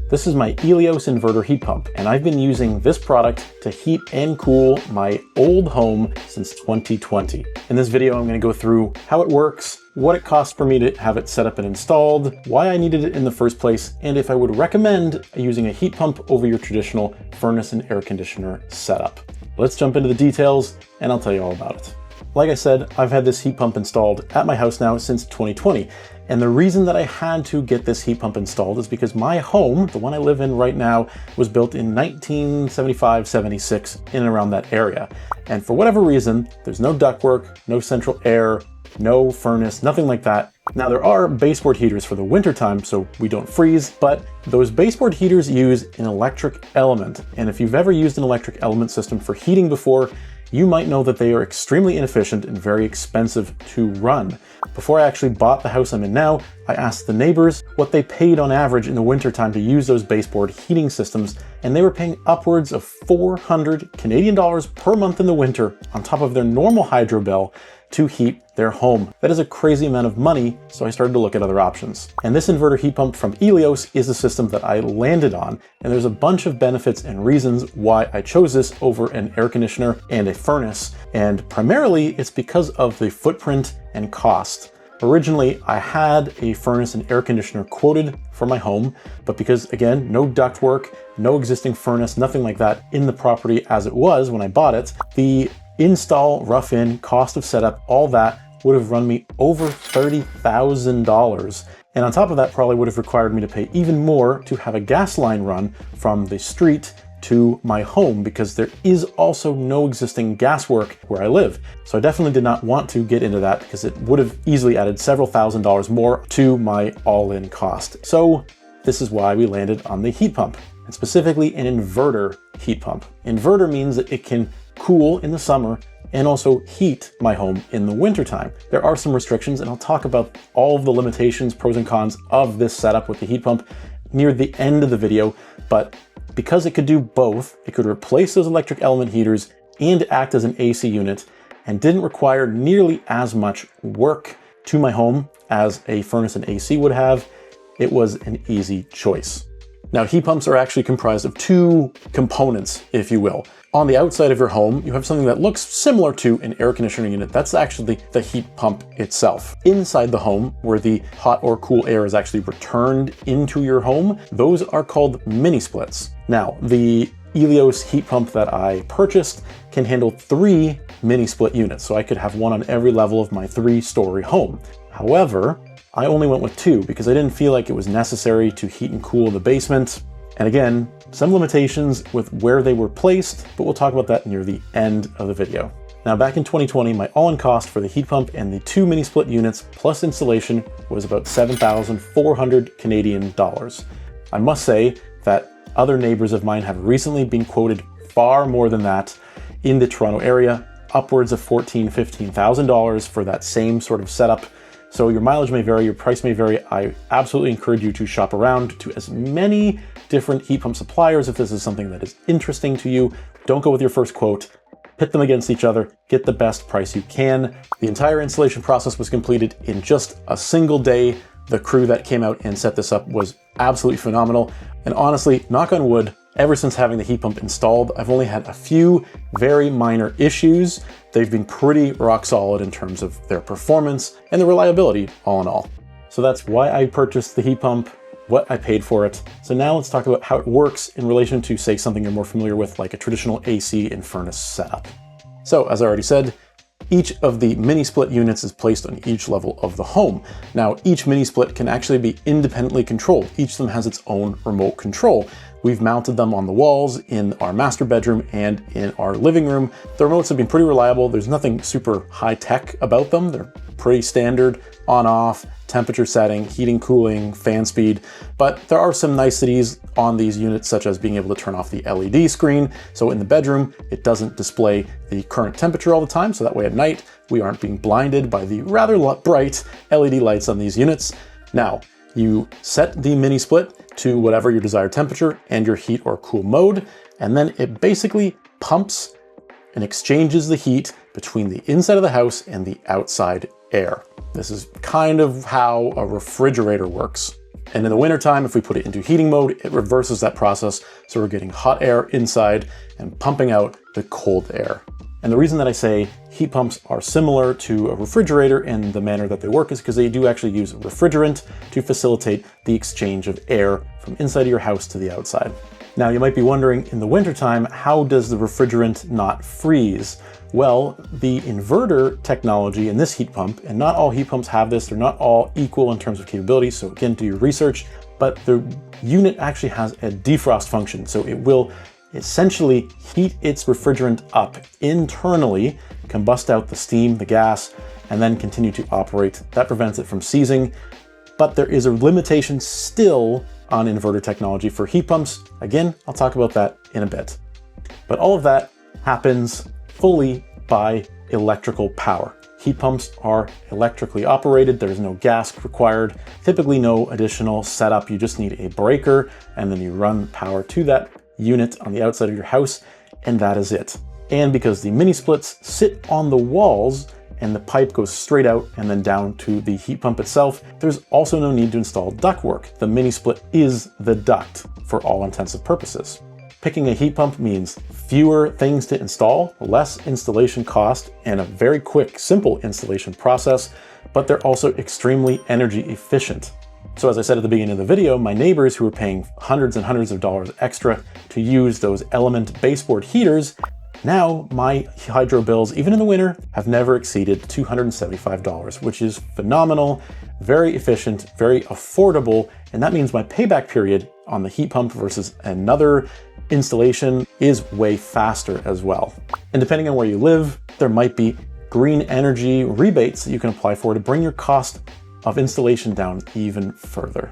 This is my Elios inverter heat pump, and I've been using this product to heat and cool my old home since 2020. In this video, I'm going to go through how it works, what it costs for me to have it set up and installed, why I needed it in the first place, and if I would recommend using a heat pump over your traditional furnace and air conditioner setup. Let's jump into the details, and I'll tell you all about it. Like I said, I've had this heat pump installed at my house now since 2020. And the reason that I had to get this heat pump installed is because my home, the one I live in right now, was built in 1975-76, in and around that area. And for whatever reason, there's no ductwork, no central air, no furnace, nothing like that. Now there are baseboard heaters for the winter time so we don't freeze, but those baseboard heaters use an electric element. And if you've ever used an electric element system for heating before, you might know that they are extremely inefficient and very expensive to run. Before I actually bought the house I'm in now, I asked the neighbors what they paid on average in the wintertime to use those baseboard heating systems, and they were paying upwards of 400 Canadian dollars per month in the winter on top of their normal hydro bill to heat their home. That is a crazy amount of money, so I started to look at other options. And this inverter heat pump from Elios is the system that I landed on, and there's a bunch of benefits and reasons why I chose this over an air conditioner and a furnace, and primarily it's because of the footprint and cost. Originally, I had a furnace and air conditioner quoted for my home, but because, again, no ductwork, no existing furnace, nothing like that in the property as it was when I bought it, the install, rough in, cost of setup, all that would have run me over $30,000. And on top of that, probably would have required me to pay even more to have a gas line run from the street to my home, because there is also no existing gas work where I live. So I definitely did not want to get into that because it would have easily added several $1,000s more to my all-in cost. So this is why we landed on the heat pump, and specifically an inverter heat pump. Inverter means that it can cool in the summer and also heat my home in the wintertime. There are some restrictions, and I'll talk about all of the limitations, pros and cons of this setup with the heat pump near the end of the video, but because it could do both, it could replace those electric element heaters and act as an AC unit, and didn't require nearly as much work to my home as a furnace and AC would have, it was an easy choice. Now, heat pumps are actually comprised of two components, if you will. On the outside of your home, you have something that looks similar to an air conditioning unit. That's actually the heat pump itself. Inside the home, where the hot or cool air is actually returned into your home, those are called mini splits. Now, the Elios heat pump that I purchased can handle 3 mini split units, so I could have one on every level of my 3-story home. However, I only went with 2 because I didn't feel like it was necessary to heat and cool the basement. And again, some limitations with where they were placed, but we'll talk about that near the end of the video. Now, back in 2020, my all-in cost for the heat pump and the 2 mini split units plus installation was about 7,400 Canadian dollars. I must say that other neighbors of mine have recently been quoted far more than that in the Toronto area, upwards of $14,000, $15,000 for that same sort of setup. So your mileage may vary, your price may vary. I absolutely encourage you to shop around to as many different heat pump suppliers if this is something that is interesting to you. Don't go with your first quote. Pit them against each other, get the best price you can. The entire installation process was completed in just a single day. The crew that came out and set this up was absolutely phenomenal. And honestly, knock on wood, ever since having the heat pump installed, I've only had a few very minor issues. They've been pretty rock solid in terms of their performance and the reliability, all in all. So that's why I purchased the heat pump, what I paid for it. So now let's talk about how it works in relation to, say, something you're more familiar with, like a traditional AC and furnace setup. So as I already said, each of the mini split units is placed on each level of the home. Now, each mini split can actually be independently controlled. Each of them has its own remote control. We've mounted them on the walls in our master bedroom and in our living room. The remotes have been pretty reliable. There's nothing super high tech about them. They're pretty standard, on off, temperature setting, heating, cooling, fan speed, but there are some niceties on these units, such as being able to turn off the LED screen. So in the bedroom, it doesn't display the current temperature all the time. So that way at night, we aren't being blinded by the rather bright LED lights on these units. Now, you set the mini split to whatever your desired temperature and your heat or cool mode, and then it basically pumps and exchanges the heat between the inside of the house and the outside air. This is kind of how a refrigerator works. And in the wintertime, if we put it into heating mode, it reverses that process. So we're getting hot air inside and pumping out the cold air. And the reason that I say heat pumps are similar to a refrigerator in the manner that they work is because they do actually use refrigerant to facilitate the exchange of air from inside of your house to the outside. Now you might be wondering, in the wintertime, how does the refrigerant not freeze? Well, the inverter technology in this heat pump, and not all heat pumps have this, they're not all equal in terms of capability, so again, do your research, but the unit actually has a defrost function, so it will essentially heat its refrigerant up internally, combust out the steam, the gas, and then continue to operate. That prevents it from seizing, but there is a limitation still on inverter technology for heat pumps. Again, I'll talk about that in a bit. But all of that happens fully by electrical power. Heat pumps are electrically operated. There's no gas required, typically no additional setup. You just need a breaker, and then you run power to that unit on the outside of your house, and that is it. And because the mini splits sit on the walls and the pipe goes straight out and then down to the heat pump itself, there's also no need to install ductwork. The mini split is the duct for all intensive purposes. Picking a heat pump means fewer things to install, less installation cost, and a very quick, simple installation process, but they're also extremely energy efficient. So as I said at the beginning of the video, my neighbors who were paying hundreds and hundreds of dollars extra to use those Element baseboard heaters, now my hydro bills, even in the winter, have never exceeded $275, which is phenomenal, very efficient, very affordable, and that means my payback period on the heat pump versus another installation is way faster as well. And depending on where you live, there might be green energy rebates that you can apply for to bring your cost of installation down even further.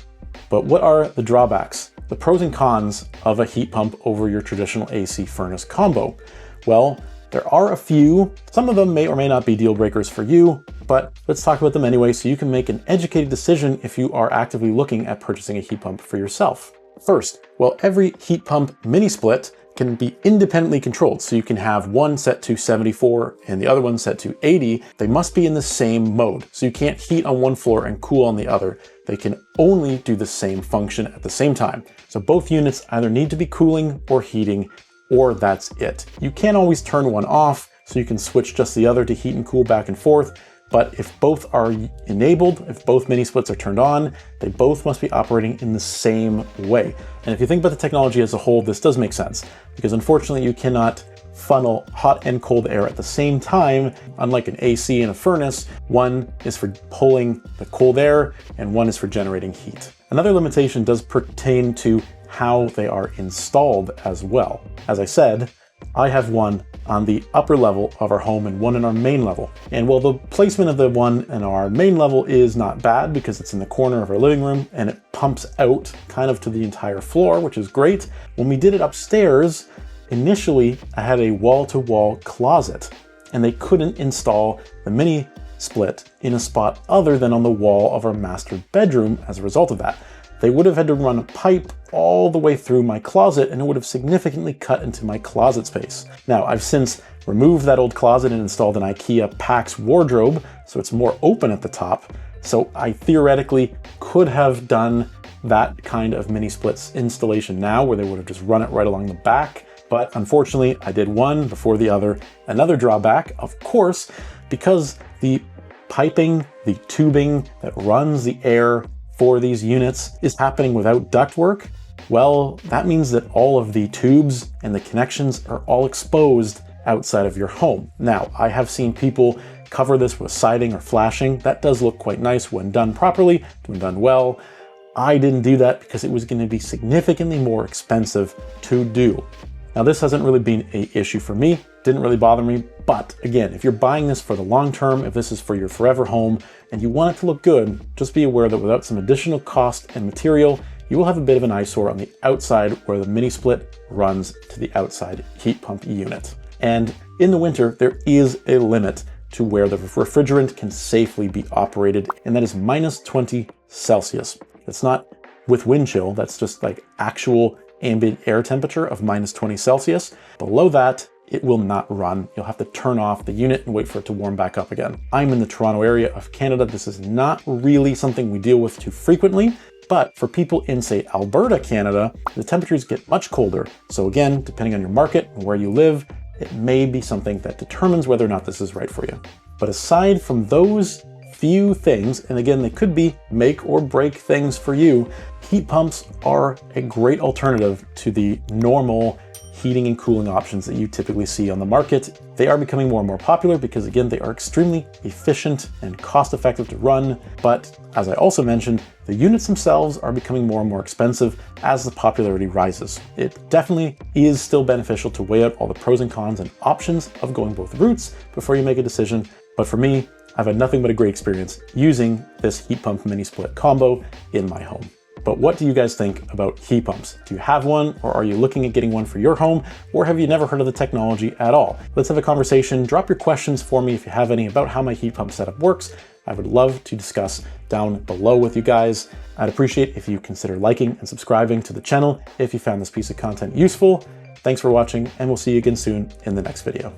But what are the drawbacks? The pros and cons of a heat pump over your traditional AC furnace combo? Well, there are a few. Some of them may or may not be deal breakers for you, but let's talk about them anyway so you can make an educated decision if you are actively looking at purchasing a heat pump for yourself. First, well, every heat pump mini split can be independently controlled. So you can have one set to 74 and the other one set to 80. They must be in the same mode. So you can't heat on one floor and cool on the other. They can only do the same function at the same time. So both units either need to be cooling or heating, or that's it. You can't always turn one off, so you can switch just the other to heat and cool back and forth. But if both are enabled, if both mini splits are turned on, they both must be operating in the same way. And if you think about the technology as a whole, this does make sense, because unfortunately you cannot funnel hot and cold air at the same time. Unlike an AC and a furnace, one is for pulling the cold air and one is for generating heat. Another limitation does pertain to how they are installed as well. As I said, I have one on the upper level of our home and one in our main level. And while the placement of the one in our main level is not bad because it's in the corner of our living room and it pumps out kind of to the entire floor, which is great, when we did it upstairs, initially I had a wall-to-wall closet and they couldn't install the mini split in a spot other than on the wall of our master bedroom as a result of that. They would have had to run a pipe all the way through my closet and it would have significantly cut into my closet space. Now, I've since removed that old closet and installed an IKEA PAX wardrobe, so it's more open at the top. So I theoretically could have done that kind of mini splits installation now where they would have just run it right along the back. But unfortunately, I did one before the other. Another drawback, of course, because the piping, the tubing that runs the air for these units is happening without ductwork, well, that means that all of the tubes and the connections are all exposed outside of your home. Now, I have seen people cover this with siding or flashing. That does look quite nice when done properly, when done well. I didn't do that because it was going to be significantly more expensive to do. Now, this hasn't really been an issue for me, didn't really bother me, but again, if you're buying this for the long term, if this is for your forever home and you want it to look good, just be aware that without some additional cost and material, you will have a bit of an eyesore on the outside where the mini split runs to the outside heat pump unit. And in the winter, there is a limit to where the refrigerant can safely be operated, and that is minus 20 Celsius. That's not with wind chill, that's just like actual ambient air temperature of minus 20 Celsius. Below that, it will not run. You'll have to turn off the unit and wait for it to warm back up again. I'm in the Toronto area of Canada. This is not really something we deal with too frequently, But for people in, say, Alberta, Canada, the temperatures get much colder. So again, depending on your market and where you live, it may be something that determines whether or not this is right for you. But aside from those few things, and again, they could be make or break things for you, heat pumps are a great alternative to the normal heating and cooling options that you typically see on the market. They are becoming more and more popular because, again, they are extremely efficient and cost-effective to run. But as I also mentioned, the units themselves are becoming more and more expensive as the popularity rises. It definitely is still beneficial to weigh out all the pros and cons and options of going both routes before you make a decision. But for me, I've had nothing but a great experience using this heat pump mini split combo in my home. But what do you guys think about heat pumps? Do you have one, or are you looking at getting one for your home, or have you never heard of the technology at all? Let's have a conversation. Drop your questions for me if you have any about how my heat pump setup works. I would love to discuss down below with you guys. I'd appreciate if you consider liking and subscribing to the channel if you found this piece of content useful. Thanks for watching, and we'll see you again soon in the next video.